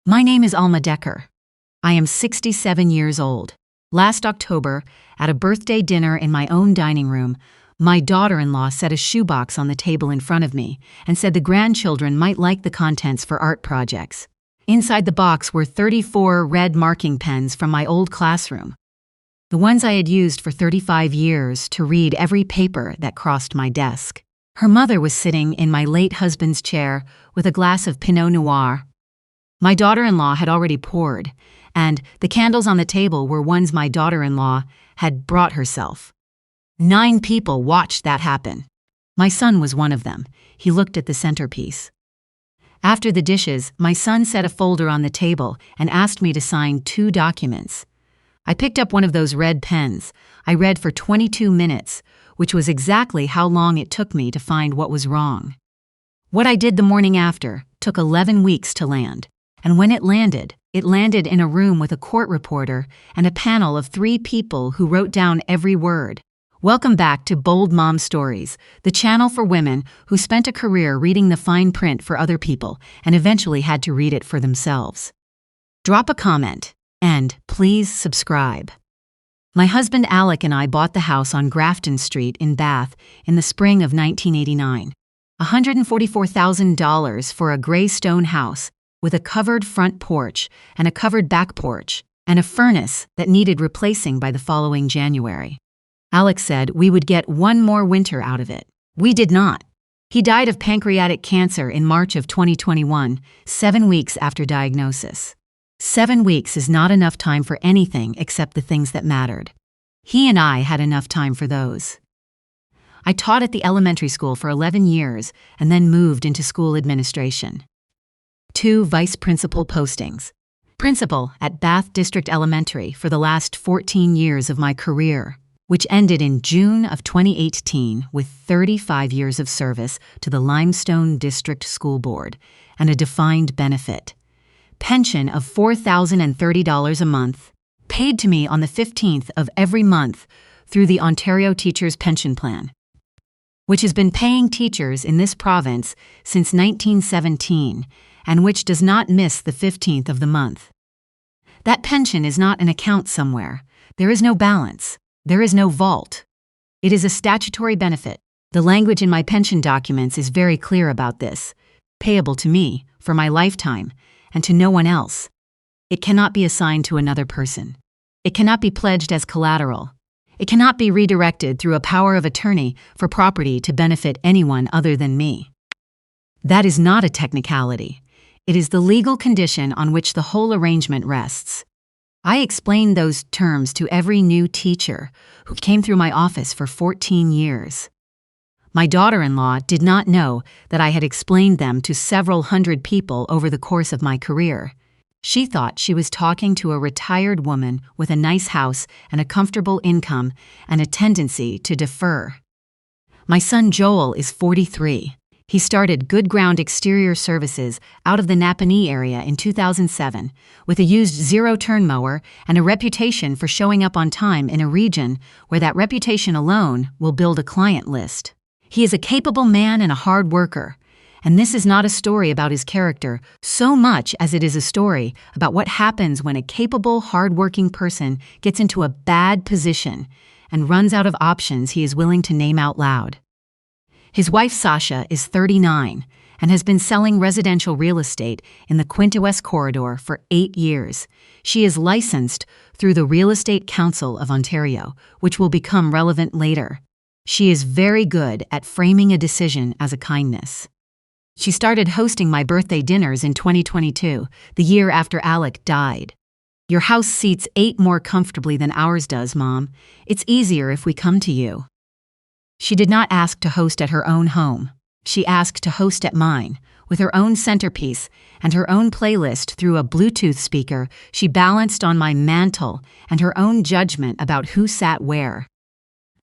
My name is Alma. I am 67 years old. Last October, at a birthday dinner in my own dining room, my daughter-in-law set a shoebox on the table in front of me and said the grandchildren might like the contents for art projects. Inside the box were 34 red marking pens from my old classroom, the ones I had used for 35 years to read every paper that crossed my desk. Her mother was sitting in my late husband's chair with a glass of Pinot Noir. My daughter-in-law had already poured, and the candles on the table were ones my daughter-in-law had brought herself. 9 people watched that happen. My son was one of them. He looked at the centerpiece. After the dishes, my son set a folder on the table and asked me to sign 2 documents. I picked up one of those red pens. I read for 22 minutes, which was exactly how long it took me to find what was wrong. What I did the morning after took 11 weeks to land. And when it landed in a room with a court reporter and a panel of 3 people who wrote down every word. Welcome back to Bold Mom Stories, the channel for women who spent a career reading the fine print for other people and eventually had to read it for themselves. Drop a comment and please subscribe. My husband Alec and I bought the house on Grafton Street in Bath in the spring of 1989. $144,000 for a gray stone house with a covered front porch and a covered back porch, and a furnace that needed replacing by the following January. Alex said we would get one more winter out of it. We did not. He died of pancreatic cancer in March of 2021, 7 weeks after diagnosis. 7 weeks is not enough time for anything except the things that mattered. He and I had enough time for those. I taught at the elementary school for 11 years and then moved into school administration. 2 vice principal postings. Principal at Bath District Elementary for the last 14 years of my career, which ended in June of 2018 with 35 years of service to the Limestone District School Board and a defined benefit. Pension of $4,030 a month, paid to me on the 15th of every month through the Ontario Teachers' Pension Plan, which has been paying teachers in this province since 1917 and which does not miss the 15th of the month. That pension is not an account somewhere. There is no balance. There is no vault. It is a statutory benefit. The language in my pension documents is very clear about this. Payable to me for my lifetime and to no one else. It cannot be assigned to another person. It cannot be pledged as collateral. It cannot be redirected through a power of attorney for property to benefit anyone other than me. That is not a technicality. It is the legal condition on which the whole arrangement rests. I explained those terms to every new teacher who came through my office for 14 years. My daughter-in-law did not know that I had explained them to several hundred people over the course of my career. She thought she was talking to a retired woman with a nice house and a comfortable income and a tendency to defer. My son Joel is 43. He started Good Ground Exterior Services out of the Napanee area in 2007 with a used zero-turn mower and a reputation for showing up on time in a region where that reputation alone will build a client list. He is a capable man and a hard worker, and this is not a story about his character so much as it is a story about what happens when a capable, hard-working person gets into a bad position and runs out of options he is willing to name out loud. His wife Sasha is 39 and has been selling residential real estate in the Quinte West Corridor for 8 years. She is licensed through the Real Estate Council of Ontario, which will become relevant later. She is very good at framing a decision as a kindness. She started hosting my birthday dinners in 2022, the year after Alec died. Your house seats 8 more comfortably than ours does, Mom. It's easier if we come to you. She did not ask to host at her own home. She asked to host at mine, with her own centerpiece and her own playlist through a Bluetooth speaker she balanced on my mantle and her own judgment about who sat where.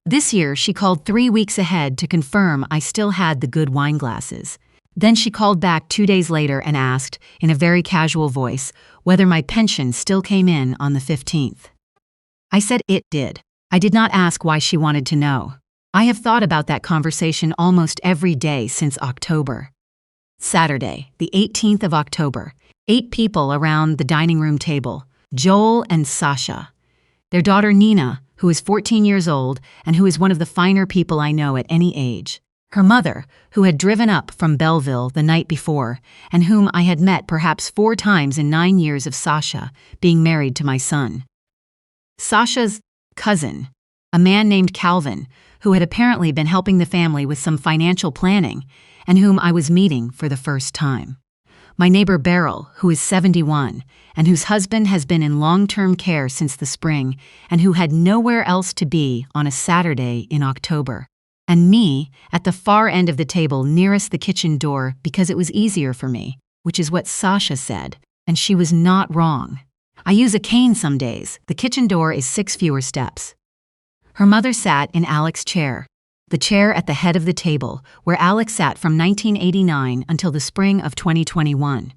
This year, she called 3 weeks ahead to confirm I still had the good wine glasses. Then she called back 2 days later and asked, in a very casual voice, whether my pension still came in on the 15th. I said it did. I did not ask why she wanted to know. I have thought about that conversation almost every day since October. Saturday, the 18th of October, 8 people around the dining room table: Joel and Sasha, their daughter Nina, who is 14 years old and who is one of the finer people I know at any age, her mother, who had driven up from Belleville the night before and whom I had met perhaps 4 times in 9 years of Sasha being married to my son. Sasha's cousin, a man named Calvin, who had apparently been helping the family with some financial planning and whom I was meeting for the first time. My neighbor Beryl, who is 71 and whose husband has been in long-term care since the spring and who had nowhere else to be on a Saturday in October. And me, at the far end of the table nearest the kitchen door because it was easier for me, which is what Sasha said, and she was not wrong. I use a cane some days. The kitchen door is 6 fewer steps. Her mother sat in Alex's chair, the chair at the head of the table, where Alex sat from 1989 until the spring of 2021.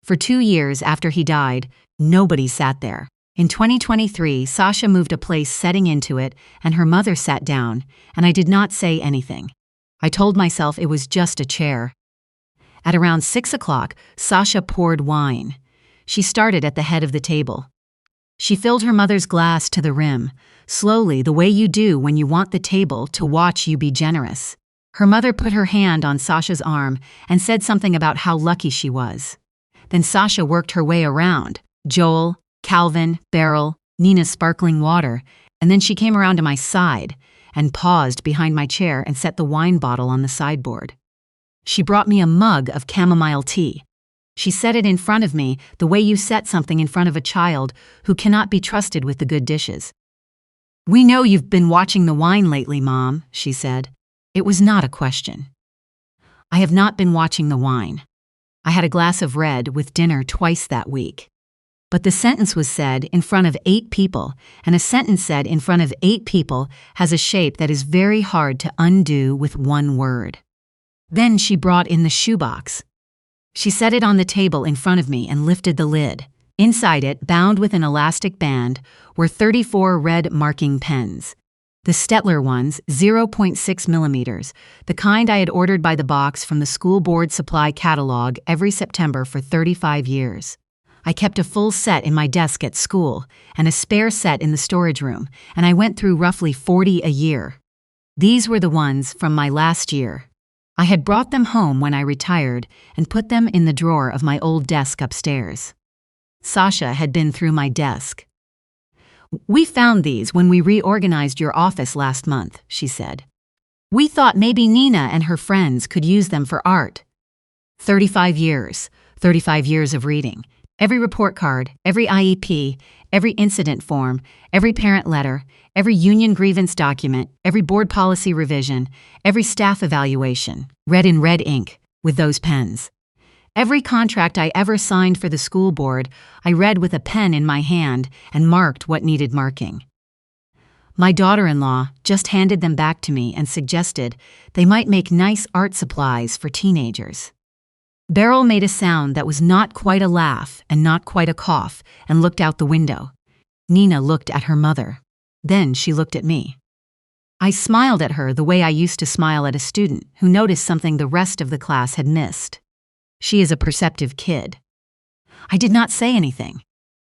For 2 years after he died, nobody sat there. In 2023, Sasha moved a place setting into it, and her mother sat down, and I did not say anything. I told myself it was just a chair. At around 6 o'clock, Sasha poured wine. She started at the head of the table. She filled her mother's glass to the rim, slowly, the way you do when you want the table to watch you be generous. Her mother put her hand on Sasha's arm and said something about how lucky she was. Then Sasha worked her way around: Joel, Calvin, Beryl, Nina's sparkling water, and then she came around to my side and paused behind my chair and set the wine bottle on the sideboard. She brought me a mug of chamomile tea. She set it in front of me the way you set something in front of a child who cannot be trusted with the good dishes. "We know you've been watching the wine lately, Mom," she said. It was not a question. I have not been watching the wine. I had a glass of red with dinner twice that week. But the sentence was said in front of 8 people, and a sentence said in front of 8 people has a shape that is very hard to undo with one word. Then she brought in the shoebox. She set it on the table in front of me and lifted the lid. Inside it, bound with an elastic band, were 34 red marking pens. The Stettler ones, 0.6 millimeters, the kind I had ordered by the box from the school board supply catalog every September for 35 years. I kept a full set in my desk at school and a spare set in the storage room, and I went through roughly 40 a year. These were the ones from my last year. I had brought them home when I retired and put them in the drawer of my old desk upstairs. Sasha had been through my desk. "We found these when we reorganized your office last month," she said. "We thought maybe Nina and her friends could use them for art." 35 years of reading. Every report card, every IEP, every incident form, every parent letter, every union grievance document, every board policy revision, every staff evaluation, read in red ink, with those pens. Every contract I ever signed for the school board, I read with a pen in my hand and marked what needed marking. My daughter-in-law just handed them back to me and suggested they might make nice art supplies for teenagers. Beryl made a sound that was not quite a laugh and not quite a cough and looked out the window. Nina looked at her mother. Then she looked at me. I smiled at her the way I used to smile at a student who noticed something the rest of the class had missed. She is a perceptive kid. I did not say anything.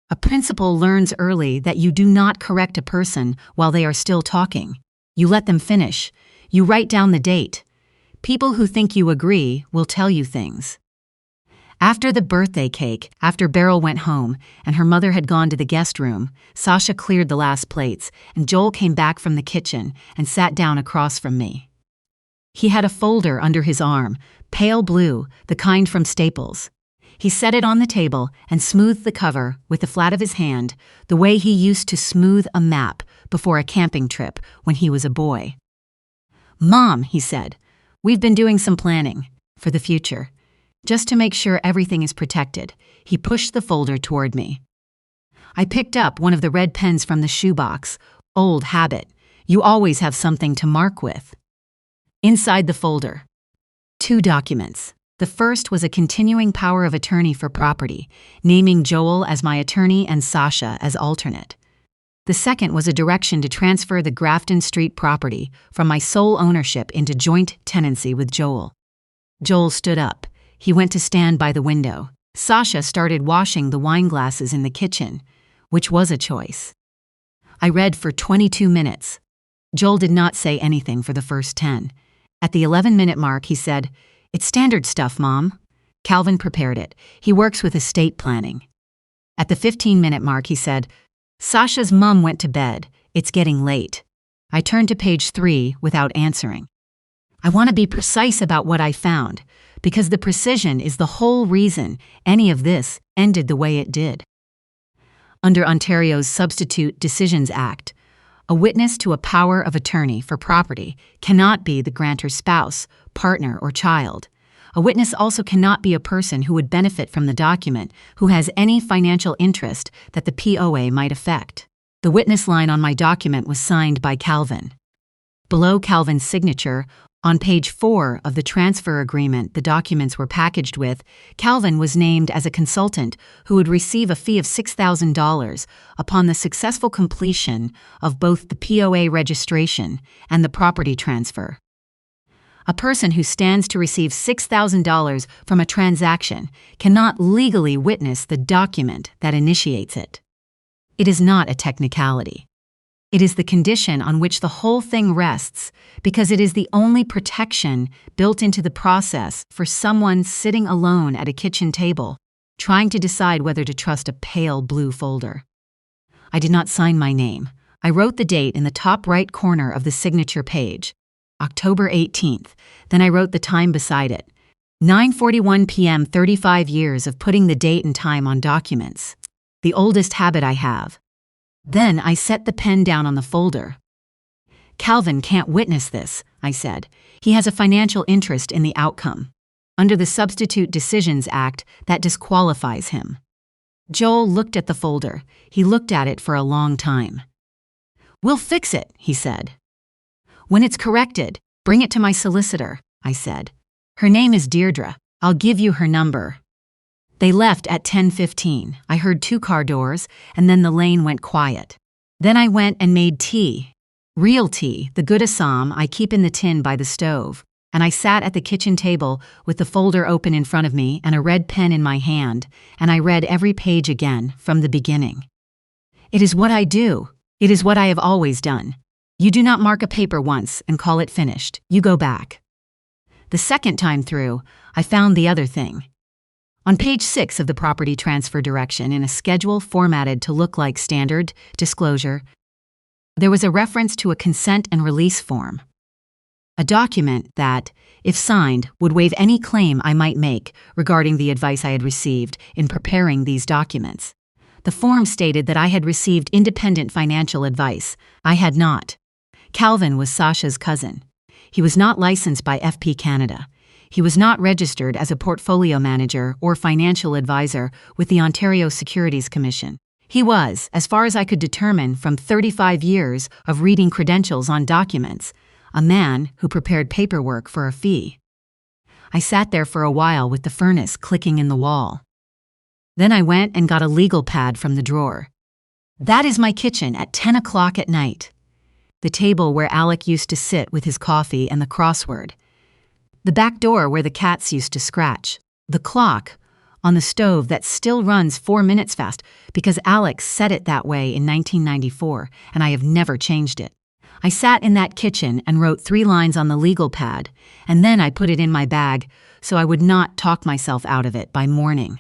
A principal learns early that you do not correct a person while they are still talking. You let them finish. You write down the date. People who think you agree will tell you things. After the birthday cake, after Beryl went home and her mother had gone to the guest room, Sasha cleared the last plates and Joel came back from the kitchen and sat down across from me. He had a folder under his arm, pale blue, the kind from Staples. He set it on the table and smoothed the cover with the flat of his hand, the way he used to smooth a map before a camping trip when he was a boy. "Mom," he said, "we've been doing some planning for the future. Just to make sure everything is protected." He pushed the folder toward me. I picked up one of the red pens from the shoebox. Old habit. You always have something to mark with. Inside the folder, 2 documents. The first was a continuing power of attorney for property, naming Joel as my attorney and Sasha as alternate. The second was a direction to transfer the Grafton Street property from my sole ownership into joint tenancy with Joel. Joel stood up. He went to stand by the window. Sasha started washing the wine glasses in the kitchen, which was a choice. I read for 22 minutes. Joel did not say anything for the first 10. At the 11-minute mark, he said, "It's standard stuff, Mom." Calvin prepared it. He works with estate planning. At the 15-minute mark, he said, "Sasha's mom went to bed. It's getting late." I turned to page 3 without answering. I want to be precise about what I found, because the precision is the whole reason any of this ended the way it did. Under Ontario's Substitute Decisions Act, a witness to a power of attorney for property cannot be the grantor's spouse, partner, or child. A witness also cannot be a person who would benefit from the document who has any financial interest that the POA might affect. The witness line on my document was signed by Calvin. Below Calvin's signature, on page 4 of the transfer agreement the documents were packaged with, Calvin was named as a consultant who would receive a fee of $6,000 upon the successful completion of both the POA registration and the property transfer. A person who stands to receive $6,000 from a transaction cannot legally witness the document that initiates it. It is not a technicality. It is the condition on which the whole thing rests, because it is the only protection built into the process for someone sitting alone at a kitchen table, trying to decide whether to trust a pale blue folder. I did not sign my name. I wrote the date in the top right corner of the signature page, October 18th. Then I wrote the time beside it. 9:41 p.m. 35 years of putting the date and time on documents. The oldest habit I have. Then I set the pen down on the folder. "Calvin can't witness this," I said. "He has a financial interest in the outcome. Under the Substitute Decisions Act, that disqualifies him." Joel looked at the folder. He looked at it for a long time. "We'll fix it," he said. "When it's corrected, bring it to my solicitor," I said. "Her name is Deirdre. I'll give you her number." They left at 10:15. I heard 2 car doors, and then the lane went quiet. Then I went and made tea. Real tea, the good Assam I keep in the tin by the stove. And I sat at the kitchen table with the folder open in front of me and a red pen in my hand, and I read every page again from the beginning. It is what I do. It is what I have always done. You do not mark a paper once and call it finished. You go back. The second time through, I found the other thing. On page 6 of the property transfer direction, in a schedule formatted to look like standard disclosure, there was a reference to a consent and release form. A document that, if signed, would waive any claim I might make regarding the advice I had received in preparing these documents. The form stated that I had received independent financial advice. I had not. Calvin was Sasha's cousin. He was not licensed by FP Canada. He was not registered as a portfolio manager or financial advisor with the Ontario Securities Commission. He was, as far as I could determine from 35 years of reading credentials on documents, a man who prepared paperwork for a fee. I sat there for a while with the furnace clicking in the wall. Then I went and got a legal pad from the drawer. That is my kitchen at 10 o'clock at night. The table where Alec used to sit with his coffee and the crossword. The back door where the cats used to scratch. The clock on the stove that still runs 4 minutes fast because Alex set it that way in 1994, and I have never changed it. I sat in that kitchen and wrote 3 lines on the legal pad, and then I put it in my bag so I would not talk myself out of it by morning.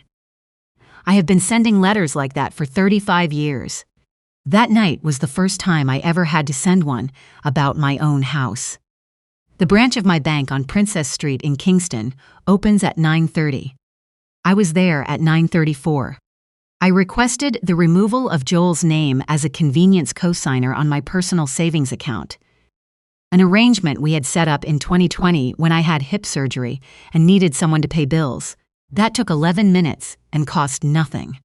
I have been sending letters like that for 35 years. That night was the first time I ever had to send one about my own house. The branch of my bank on Princess Street in Kingston opens at 9:30. I was there at 9:34. I requested the removal of Joel's name as a convenience cosigner on my personal savings account, an arrangement we had set up in 2020 when I had hip surgery and needed someone to pay bills. That took 11 minutes and cost nothing.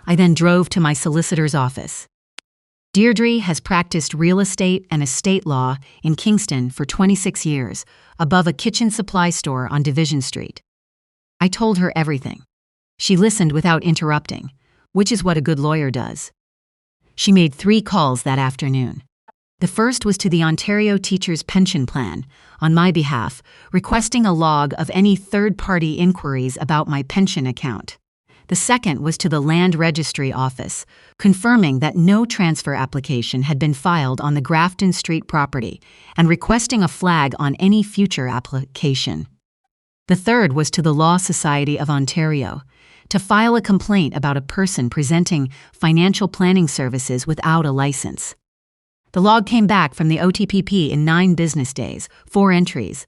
I then drove to my solicitor's office. Deirdre has practiced real estate and estate law in Kingston for 26 years, above a kitchen supply store on Division Street. I told her everything. She listened without interrupting, which is what a good lawyer does. She made 3 calls that afternoon. The first was to the Ontario Teachers' Pension Plan, on my behalf, requesting a log of any third-party inquiries about my pension account. The second was to the Land Registry Office, confirming that no transfer application had been filed on the Grafton Street property and requesting a flag on any future application. The third was to the Law Society of Ontario, to file a complaint about a person presenting financial planning services without a license. The log came back from the OTPP in 9 business days, 4 entries.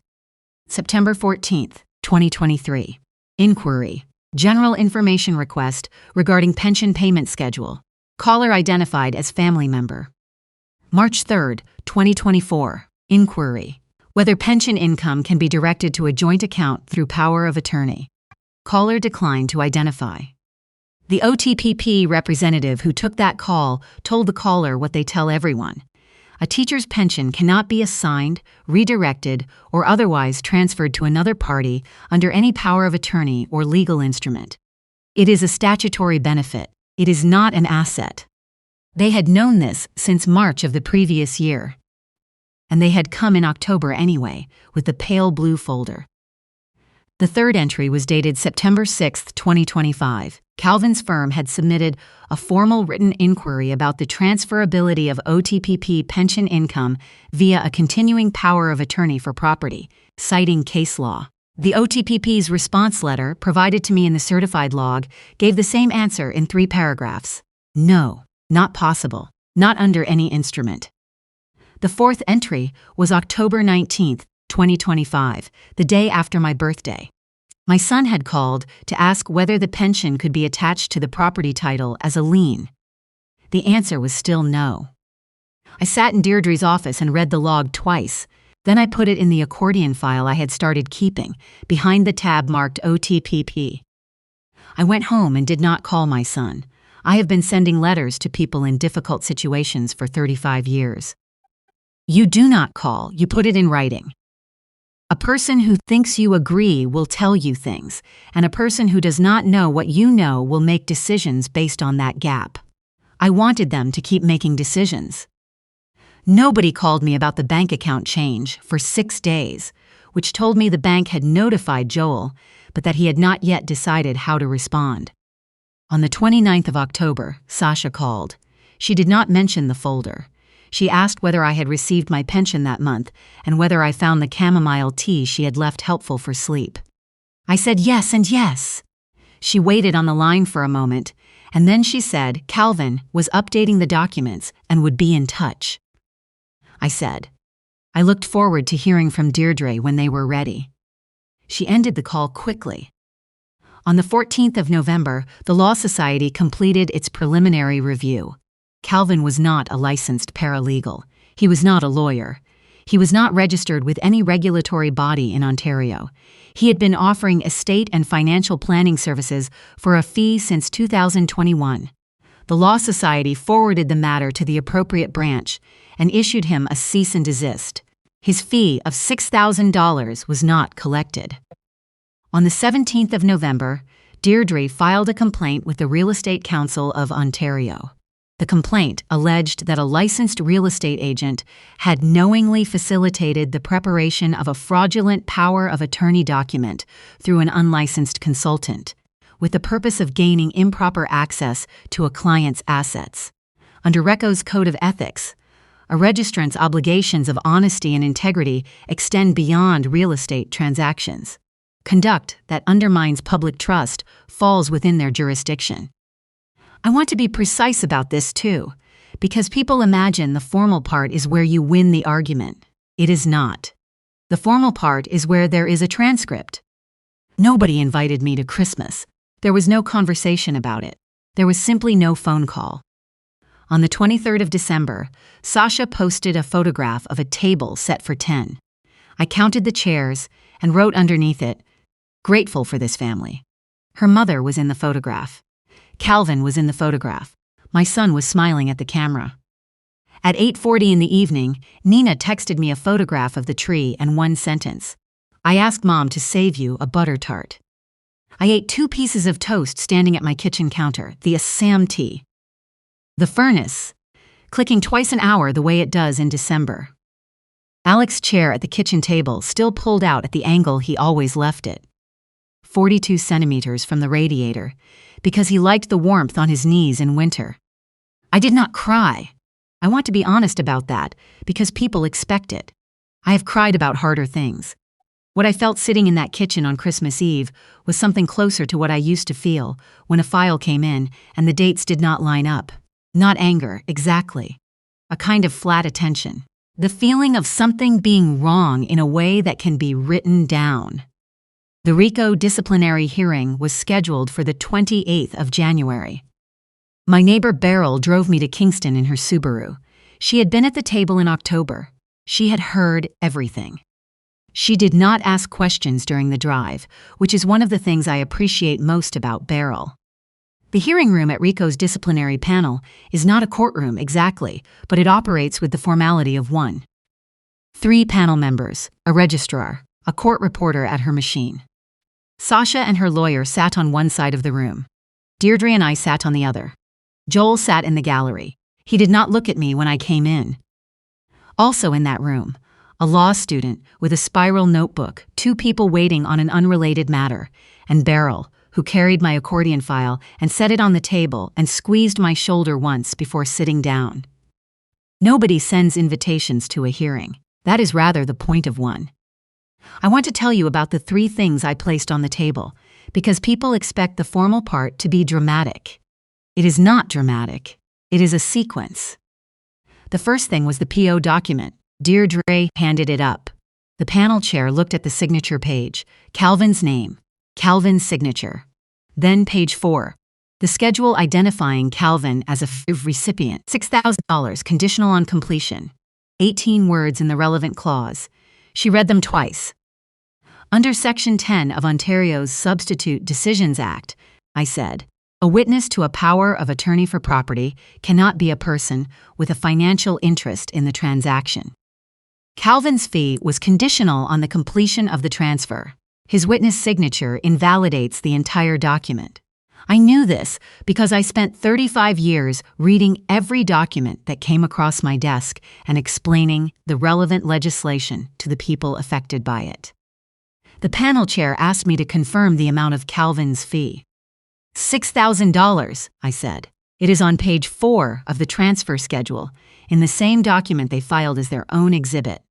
September 14, 2023. Inquiry. General information request regarding pension payment schedule. Caller identified as family member. March 3, 2024. Inquiry. Whether pension income can be directed to a joint account through power of attorney. Caller declined to identify. The OTPP representative who took that call told the caller what they tell everyone. A teacher's pension cannot be assigned, redirected, or otherwise transferred to another party under any power of attorney or legal instrument. It is a statutory benefit. It is not an asset. They had known this since March of the previous year. And they had come in October anyway, with the pale blue folder. The third entry was dated September 6, 2025. Calvin's firm had submitted a formal written inquiry about the transferability of OTPP pension income via a continuing power of attorney for property, citing case law. The OTPP's response letter, provided to me in the certified log, gave the same answer in 3 paragraphs. No, not possible, not under any instrument. The fourth entry was October 19, 2025, the day after my birthday. My son had called to ask whether the pension could be attached to the property title as a lien. The answer was still no. I sat in Deirdre's office and read the log twice. Then I put it in the accordion file I had started keeping, behind the tab marked OTPP. I went home and did not call my son. I have been sending letters to people in difficult situations for 35 years. You do not call, you put it in writing. A person who thinks you agree will tell you things, and a person who does not know what you know will make decisions based on that gap. I wanted them to keep making decisions. Nobody called me about the bank account change for 6 days, which told me the bank had notified Joel, but that he had not yet decided how to respond. On the 29th of October, Sasha called. She did not mention the folder. She asked whether I had received my pension that month and whether I found the chamomile tea she had left helpful for sleep. I said yes and yes. She waited on the line for a moment, and then she said Calvin was updating the documents and would be in touch. I said, I looked forward to hearing from Deirdre when they were ready. She ended the call quickly. On the 14th of November, the Law Society completed its preliminary review. Calvin was not a licensed paralegal. He was not a lawyer. He was not registered with any regulatory body in Ontario. He had been offering estate and financial planning services for a fee since 2021. The Law Society forwarded the matter to the appropriate branch and issued him a cease and desist. His fee of $6,000 was not collected. On the 17th of November, Deirdre filed a complaint with the Real Estate Council of Ontario. The complaint alleged that a licensed real estate agent had knowingly facilitated the preparation of a fraudulent power of attorney document through an unlicensed consultant, with the purpose of gaining improper access to a client's assets. Under RECO's Code of Ethics, a registrant's obligations of honesty and integrity extend beyond real estate transactions. Conduct that undermines public trust falls within their jurisdiction. I want to be precise about this too, because people imagine the formal part is where you win the argument. It is not. The formal part is where there is a transcript. Nobody invited me to Christmas. There was no conversation about it. There was simply no phone call. On the 23rd of December, Sasha posted a photograph of a table set for 10. I counted the chairs and wrote underneath it, "Grateful for this family." Her mother was in the photograph. Calvin was in the photograph. My son was smiling at the camera. At 8:40 in the evening, Nina texted me a photograph of the tree and one sentence. I asked Mom to save you a butter tart. I ate 2 pieces of toast standing at my kitchen counter, the Assam tea. The furnace, clicking twice an hour the way it does in December. Alex's chair at the kitchen table still pulled out at the angle he always left it. 42 centimeters from the radiator, because he liked the warmth on his knees in winter. I did not cry. I want to be honest about that, because people expect it. I have cried about harder things. What I felt sitting in that kitchen on Christmas Eve was something closer to what I used to feel when a file came in and the dates did not line up. Not anger, exactly. A kind of flat attention. The feeling of something being wrong in a way that can be written down. The RICO disciplinary hearing was scheduled for the 28th of January. My neighbor Beryl drove me to Kingston in her Subaru. She had been at the table in October. She had heard everything. She did not ask questions during the drive, which is one of the things I appreciate most about Beryl. The hearing room at RICO's disciplinary panel is not a courtroom exactly, but it operates with the formality of one. 3 panel members, a registrar, a court reporter at her machine. Sasha and her lawyer sat on one side of the room. Deirdre and I sat on the other. Joel sat in the gallery. He did not look at me when I came in. Also in that room, a law student with a spiral notebook, 2 people waiting on an unrelated matter, and Beryl, who carried my accordion file and set it on the table and squeezed my shoulder once before sitting down. Nobody sends invitations to a hearing. That is rather the point of one. I want to tell you about the 3 things I placed on the table, because people expect the formal part to be dramatic. It is not dramatic. It is a sequence. The first thing was the PO document. Deirdre handed it up. The panel chair looked at the signature page. Calvin's name. Calvin's signature. Then page 4. The schedule identifying Calvin as a recipient. $6,000 conditional on completion. 18 words in the relevant clause. She read them twice. Under Section 10 of Ontario's Substitute Decisions Act, I said, a witness to a power of attorney for property cannot be a person with a financial interest in the transaction. Calvin's fee was conditional on the completion of the transfer. His witness signature invalidates the entire document. I knew this because I spent 35 years reading every document that came across my desk and explaining the relevant legislation to the people affected by it. The panel chair asked me to confirm the amount of Calvin's fee. $6,000, I said. It is on page 4 of the transfer schedule, in the same document they filed as their own exhibit.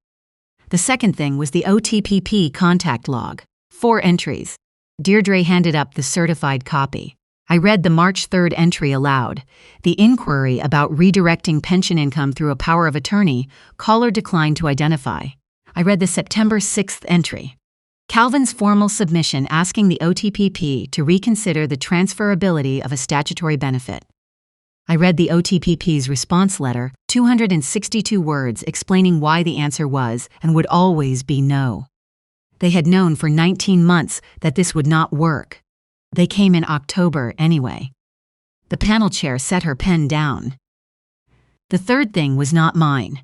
The second thing was the OTPP contact log. 4 entries. Deirdre handed up the certified copy. I read the March 3rd entry aloud. The inquiry about redirecting pension income through a power of attorney, caller declined to identify. I read the September 6th entry. Calvin's formal submission asking the OTPP to reconsider the transferability of a statutory benefit. I read the OTPP's response letter, 262 words explaining why the answer was and would always be no. They had known for 19 months that this would not work. They came in October anyway. The panel chair set her pen down. The third thing was not mine.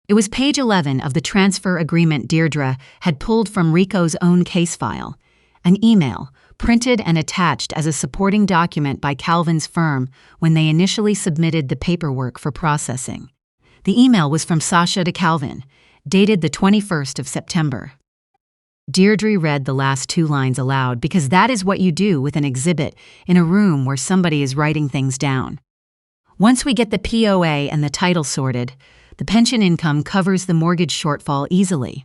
It was page 11 of the transfer agreement Deirdre had pulled from RICO's own case file, an email printed and attached as a supporting document by Calvin's firm when they initially submitted the paperwork for processing. The email was from Sasha to Calvin, dated the 21st of September. Deirdre read the last 2 lines aloud because that is what you do with an exhibit in a room where somebody is writing things down. Once we get the POA and the title sorted, the pension income covers the mortgage shortfall easily.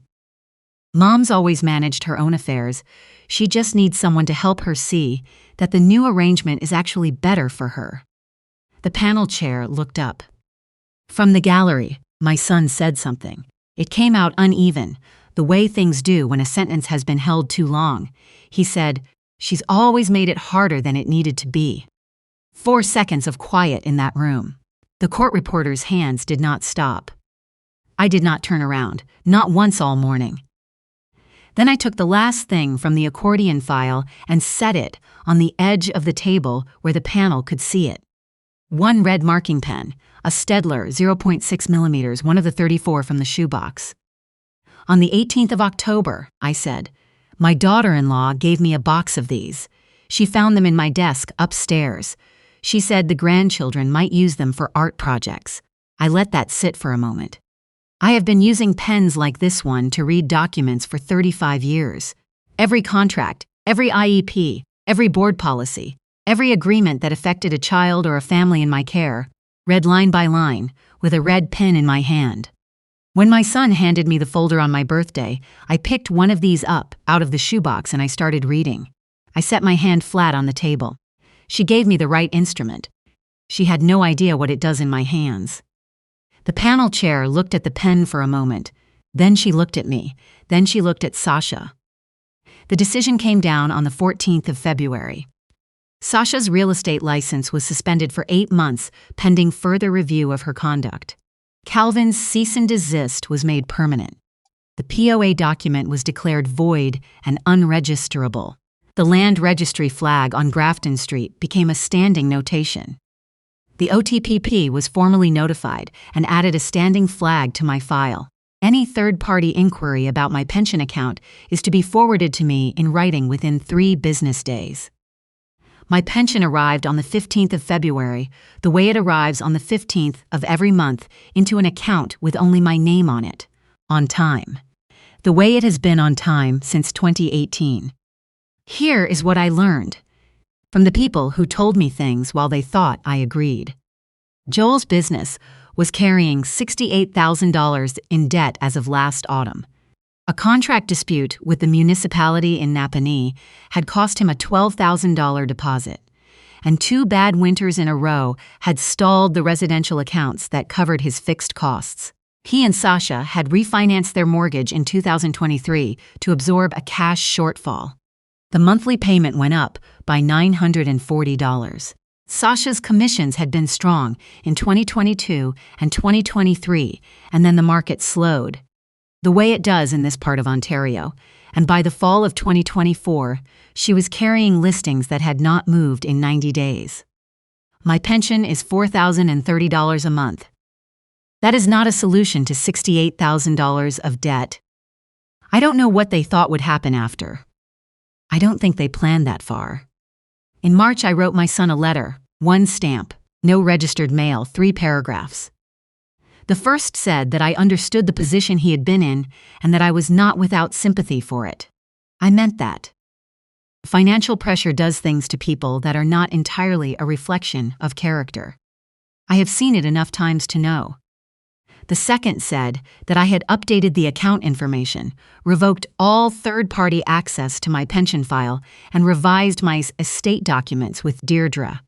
Mom's always managed her own affairs. She just needs someone to help her see that the new arrangement is actually better for her. The panel chair looked up. From the gallery, my son said something. It came out uneven, the way things do when a sentence has been held too long. He said, "She's always made it harder than it needed to be." 4 seconds of quiet in that room. The court reporter's hands did not stop. I did not turn around, not once all morning. Then I took the last thing from the accordion file and set it on the edge of the table where the panel could see it. 1 red marking pen, a Stedler 0.6 millimeters, one of the 34 from the shoebox. On the 18th of October, I said, my daughter-in-law gave me a box of these. She found them in my desk upstairs. She said the grandchildren might use them for art projects. I let that sit for a moment. I have been using pens like this one to read documents for 35 years. Every contract, Every IEP, every board policy, every agreement that affected a child or a family in my care, read line by line, with a red pen in my hand. When my son handed me the folder on my birthday, I picked one of these up out of the shoebox and I started reading. I set my hand flat on the table. She gave me the right instrument. She had no idea what it does in my hands. The panel chair looked at the pen for a moment. Then she looked at me. Then she looked at Sasha. The decision came down on the 14th of February. Sasha's real estate license was suspended for 8 months pending further review of her conduct. Calvin's cease and desist was made permanent. The POA document was declared void and unregisterable. The land registry flag on Grafton Street became a standing notation. The OTPP was formally notified and added a standing flag to my file. Any third-party inquiry about my pension account is to be forwarded to me in writing within 3 business days. My pension arrived on the 15th of February, the way it arrives on the 15th of every month, into an account with only my name on it, on time. The way it has been on time since 2018. Here is what I learned from the people who told me things while they thought I agreed. Joel's business was carrying $68,000 in debt as of last autumn. A contract dispute with the municipality in Napanee had cost him a $12,000 deposit, and 2 bad winters in a row had stalled the residential accounts that covered his fixed costs. He and Sasha had refinanced their mortgage in 2023 to absorb a cash shortfall. The monthly payment went up by $940. Sasha's commissions had been strong in 2022 and 2023, and then the market slowed, the way it does in this part of Ontario, and by the fall of 2024, she was carrying listings that had not moved in 90 days. My pension is $4,030 a month. That is not a solution to $68,000 of debt. I don't know what they thought would happen after. I don't think they planned that far. In March, I wrote my son a letter, 1 stamp, no registered mail, 3 paragraphs. The first said that I understood the position he had been in and that I was not without sympathy for it. I meant that. Financial pressure does things to people that are not entirely a reflection of character. I have seen it enough times to know. The second said that I had updated the account information, revoked all third-party access to my pension file, and revised my estate documents with Deirdre.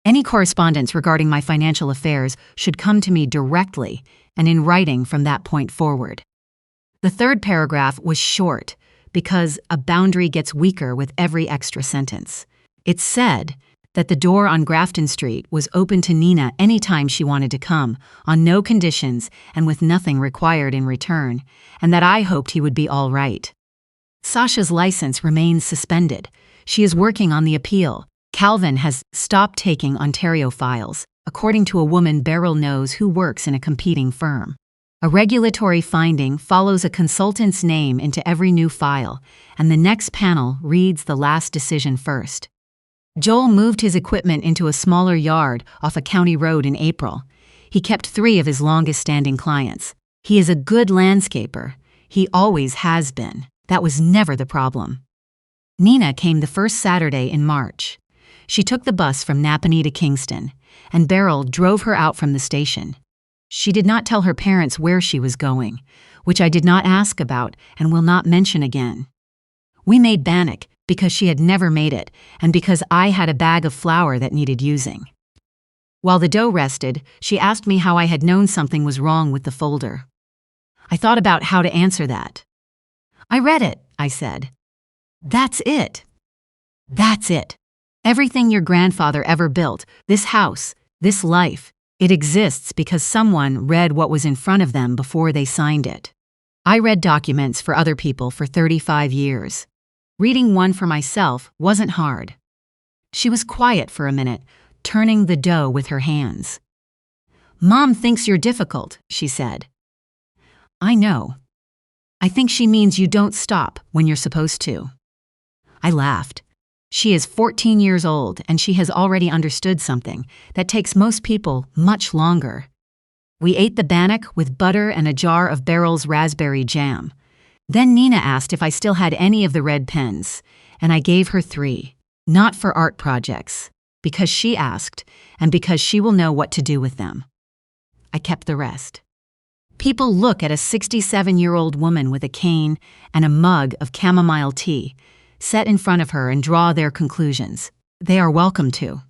Any correspondence regarding my financial affairs should come to me directly and in writing from that point forward. The third paragraph was short because a boundary gets weaker with every extra sentence. It said that the door on Grafton Street was open to Nina anytime she wanted to come, on no conditions and with nothing required in return, and that I hoped he would be all right. Sasha's license remains suspended. She is working on the appeal. Calvin has stopped taking Ontario files, according to a woman Beryl knows who works in a competing firm. A regulatory finding follows a consultant's name into every new file, and the next panel reads the last decision first. Joel moved his equipment into a smaller yard off a county road in April. He kept 3 of his longest-standing clients. He is a good landscaper. He always has been. That was never the problem. Nina came the first Saturday in March. She took the bus from Napanee to Kingston, and Beryl drove her out from the station. She did not tell her parents where she was going, which I did not ask about and will not mention again. We made bannock because she had never made it, and because I had a bag of flour that needed using. While the dough rested, she asked me how I had known something was wrong with the folder. I thought about how to answer that. I read it, I said. That's it. That's it. Everything your grandfather ever built, this house, this life, it exists because someone read what was in front of them before they signed it. I read documents for other people for 35 years. Reading one for myself wasn't hard. She was quiet for a minute, turning the dough with her hands. Mom thinks you're difficult, she said. I know. I think she means you don't stop when you're supposed to. I laughed. She is 14 years old and she has already understood something that takes most people much longer. We ate the bannock with butter and a jar of Beryl's raspberry jam. Then Nina asked if I still had any of the red pens, and I gave her 3. Not for art projects, because she asked, and because she will know what to do with them. I kept the rest. People look at a 67-year-old woman with a cane and a mug of chamomile tea set in front of her and draw their conclusions. They are welcome to.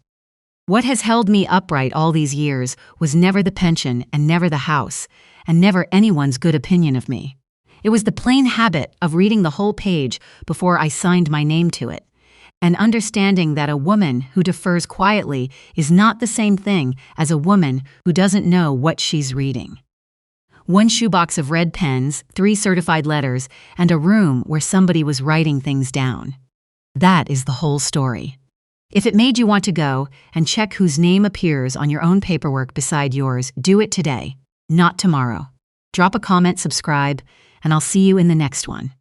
What has held me upright all these years was never the pension and never the house, and never anyone's good opinion of me. It was the plain habit of reading the whole page before I signed my name to it, and understanding that a woman who defers quietly is not the same thing as a woman who doesn't know what she's reading. 1 shoebox of red pens, 3 certified letters, and a room where somebody was writing things down. That is the whole story. If it made you want to go and check whose name appears on your own paperwork beside yours, do it today, not tomorrow. Drop a comment, subscribe, and I'll see you in the next one.